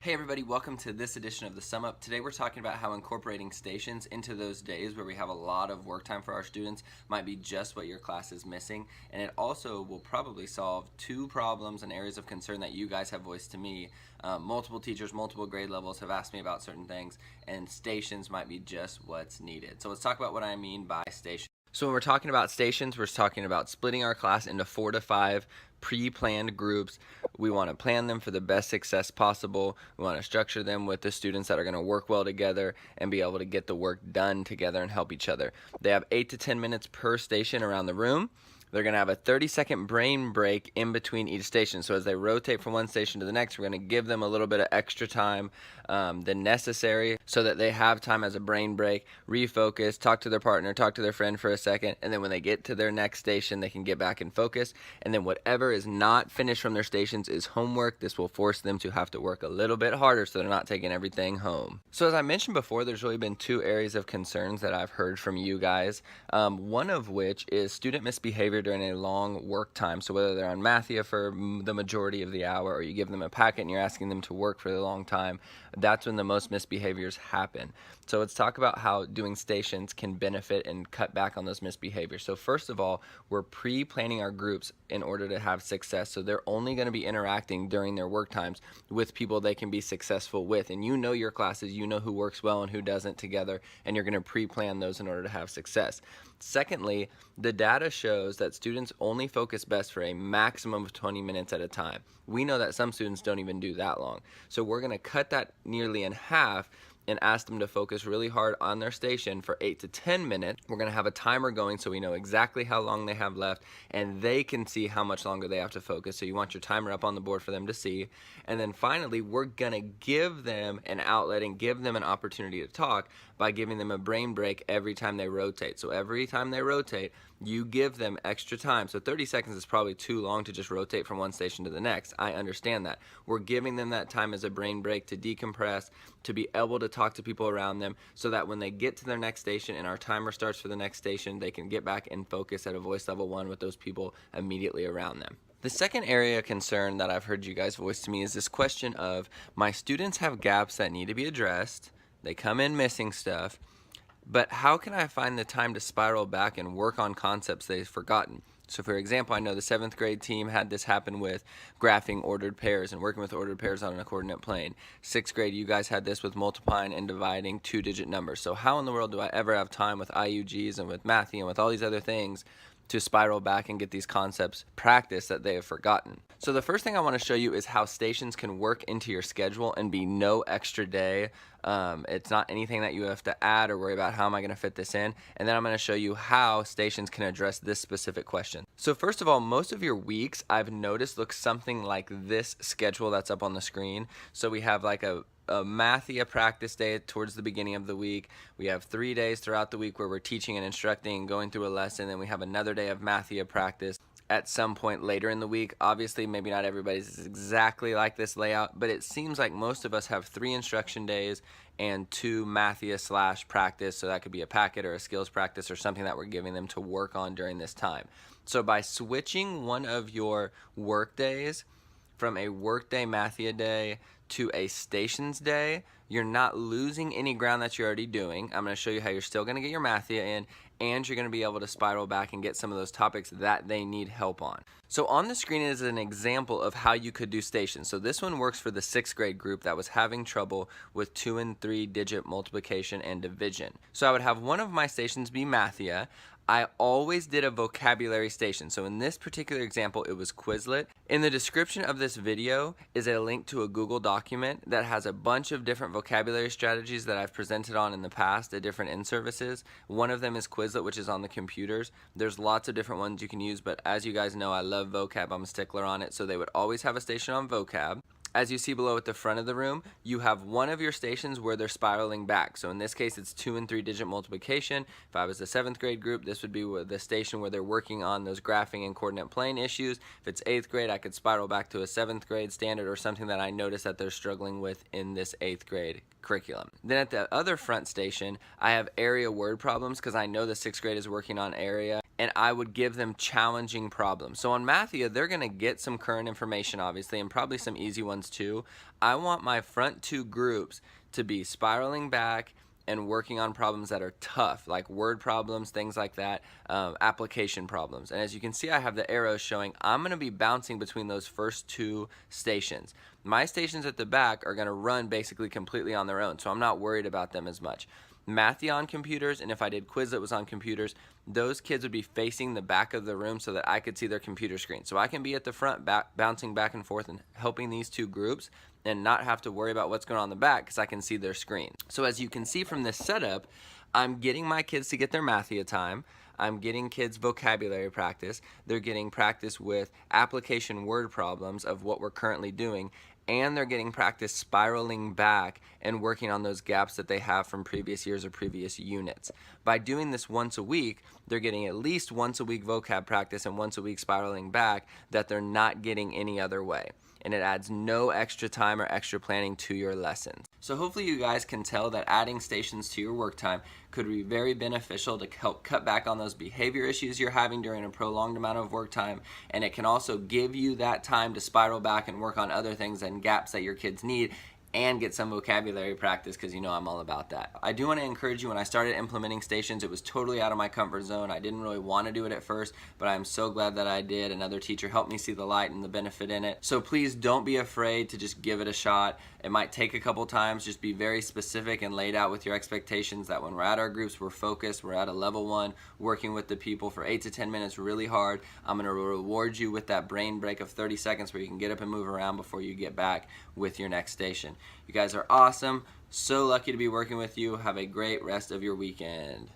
Hey everybody, welcome to this edition of the Sum Up. Today we're talking about how incorporating stations into those days where we have a lot of work time for our students might be just what your class is missing, and it also will probably solve two problems and areas of concern that you guys have voiced to me. Multiple teachers, multiple grade levels have asked me about certain things, and stations might be just what's needed. So let's talk about what I mean by station. So when we're talking about stations, we're talking about splitting our class into 4 to 5 pre-planned groups. We want to plan them for the best success possible. We want to structure them with the students that are going to work well together and be able to get the work done together and help each other. They have 8 to 10 minutes per station around the room. They're going to have a 30-second brain break in between each station. So as they rotate from one station to the next, we're going to give them a little bit of extra time than necessary so that they have time as a brain break, refocus, talk to their partner, talk to their friend for a second, and then when they get to their next station, they can get back and focus. And then whatever is not finished from their stations is homework. This will force them to have to work a little bit harder so they're not taking everything home. So as I mentioned before, there's really been two areas of concerns that I've heard from you guys, one of which is student misbehavior during a long work time. So whether they're on Mathia for the majority of the hour or you give them a packet and you're asking them to work for a long time, that's when the most misbehaviors happen. So let's talk about how doing stations can benefit and cut back on those misbehaviors. So first of all, we're pre-planning our groups in order to have success. So they're only going to be interacting during their work times with people they can be successful with. And you know your classes, you know who works well and who doesn't together, and you're going to pre-plan those in order to have success. Secondly, the data shows that students only focus best for a maximum of 20 minutes at a time. We know that some students don't even do that long. So we're going to cut that nearly in half and ask them to focus really hard on their station for 8 to 10 minutes. We're going to have a timer going so we know exactly how long they have left and they can see how much longer they have to focus. So you want your timer up on the board for them to see. And then finally, we're going to give them an outlet and give them an opportunity to talk by giving them a brain break every time they rotate. So every time they rotate, you give them extra time. So 30 seconds is probably too long to just rotate from one station to the next. I understand that. We're giving them that time as a brain break to decompress, to be able to talk to people around them so that when they get to their next station and our timer starts for the next station, they can get back and focus at a voice level 1 with those people immediately around them. The second area of concern that I've heard you guys voice to me is this question of my students have gaps that need to be addressed. They come in missing stuff. But how can I find the time to spiral back and work on concepts they've forgotten? So for example, I know the 7th grade team had this happen with graphing ordered pairs and working with ordered pairs on a coordinate plane. 6th grade, you guys had this with multiplying and dividing 2-digit numbers. So how in the world do I ever have time with IUGs and with Matthew and with all these other things to spiral back and get these concepts practiced that they have forgotten? So the first thing I want to show you is how stations can work into your schedule and be no extra day. It's not anything that you have to add or worry about how am I going to fit this in. And then I'm going to show you how stations can address this specific question. So first of all, most of your weeks I've noticed look something like this schedule that's up on the screen. So we have like a Mathia practice day towards the beginning of the week. We have 3 days throughout the week where we're teaching and instructing and going through a lesson. Then we have another day of Mathia practice at some point later in the week. Obviously, maybe not everybody's is exactly like this layout, but it seems like most of us have 3 instruction days and 2 Mathia / practice. So that could be a packet or a skills practice or something that we're giving them to work on during this time. So by switching one of your work days from a workday Mathia day to a stations day, you're not losing any ground that you're already doing. I'm going to show you how you're still going to get your Mathia in, and you're going to be able to spiral back and get some of those topics that they need help on. So on the screen is an example of how you could do stations. So this one works for the 6th grade group that was having trouble with 2 and 3 digit multiplication and division. So I would have one of my stations be Mathia. I always did a vocabulary station. So in this particular example, it was Quizlet. In the description of this video is a link to a Google document that has a bunch of different vocabulary strategies that I've presented on in the past at different in-services. One of them is Quizlet, which is on the computers. There's lots of different ones you can use, but as you guys know, I love vocab. I'm a stickler on it. So they would always have a station on vocab. As you see below at the front of the room, you have one of your stations where they're spiraling back. So in this case, it's 2 and 3 digit multiplication. If I was the 7th grade group, this would be the station where they're working on those graphing and coordinate plane issues. If it's 8th grade, I could spiral back to a 7th grade standard or something that I notice that they're struggling with in this 8th grade curriculum. Then at the other front station, I have area word problems because I know the 6th grade is working on area and I would give them challenging problems. So on Mathia, they're going to get some current information, obviously, and probably some easy ones too. I want my front two groups to be spiraling back and working on problems that are tough, like word problems, things like that, application problems. And as you can see, I have the arrows showing I'm going to be bouncing between those first two stations. My stations at the back are going to run basically completely on their own, so I'm not worried about them as much. Mathia on computers, and if I did Quizlet was on computers, those kids would be facing the back of the room so that I could see their computer screen. So I can be at the front bouncing back and forth and helping these two groups and not have to worry about what's going on in the back because I can see their screen. So as you can see from this setup, I'm getting my kids to get their Mathia time. I'm getting kids vocabulary practice. They're getting practice with application word problems of what we're currently doing, and they're getting practice spiraling back and working on those gaps that they have from previous years or previous units. By doing this once a week, they're getting at least once a week vocab practice and once a week spiraling back that they're not getting any other way. And it adds no extra time or extra planning to your lessons. So hopefully you guys can tell that adding stations to your work time could be very beneficial to help cut back on those behavior issues you're having during a prolonged amount of work time, and it can also give you that time to spiral back and work on other things and gaps that your kids need and get some vocabulary practice, because you know I'm all about that. I do want to encourage you, when I started implementing stations, it was totally out of my comfort zone. I didn't really want to do it at first, but I'm so glad that I did. Another teacher helped me see the light and the benefit in it. So please don't be afraid to just give it a shot. It might take a couple times. Just be very specific and laid out with your expectations that when we're at our groups, we're focused, we're at a level 1, working with the people for 8 to 10 minutes really hard. I'm going to reward you with that brain break of 30 seconds where you can get up and move around before you get back with your next station. You guys are awesome. So lucky to be working with you. Have a great rest of your weekend.